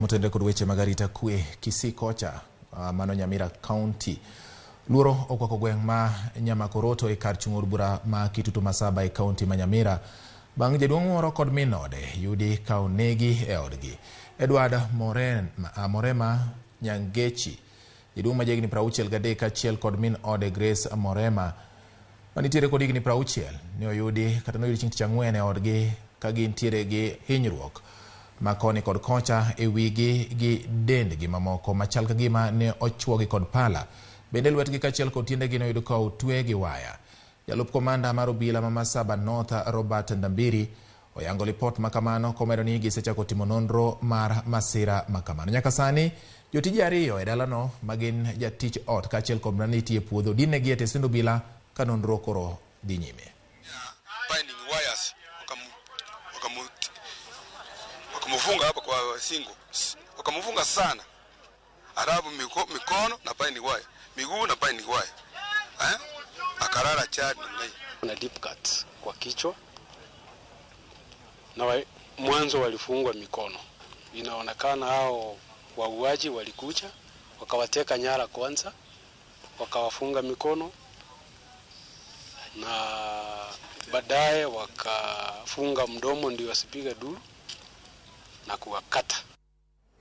Mutende kod weche magarita kwe Kisii kocha mano Nyamira County. Luoro okwako gweng' ma Nyamakoroto e kar chung' od bura ma Kitutu Masaba e County ma Nyamira bang' jaduong' moro kod min ode yudi ka onegi e odgi. Edward Morema Nyangechi, jaduong' ma jahigni 63 kaachiel kod min ode Grace Morema manitiere kod higni 60 ne oyudi chieng' tich ang'wen e odgi ka gintiere gi hinyruok makoni kod kocha e wigi gi dendgi mamoko machal ka gima ne ochwogi kod pala. Bende lwetgi kaachiel kod tiendegi ne oyudo ka otwe gi waya. Jalup komanda mar obila ma Masaba North Robert Ndambiri oyango lipot makamano komedo ni gisechako timo nonro mar masira makamano. Nyaka sani jotije ariyo e dalano magin jatich ot kaachiel kod manitie puodho dinegi e tesend obila ka nonro koro dhi nyime. Wakamufunga hapa kwa singo, wakamufunga sana, arabu mikono na binding wire, miguu na binding wire, akarara chini na deep cut kwa kichwa na mwanzo walifungwa mikono. Inaonekana hao wauaji walikuja wakawateka nyara kwanza, wakawafunga mikono na baadaye wakafunga mdomo ndio wasipige duru na kuwakata.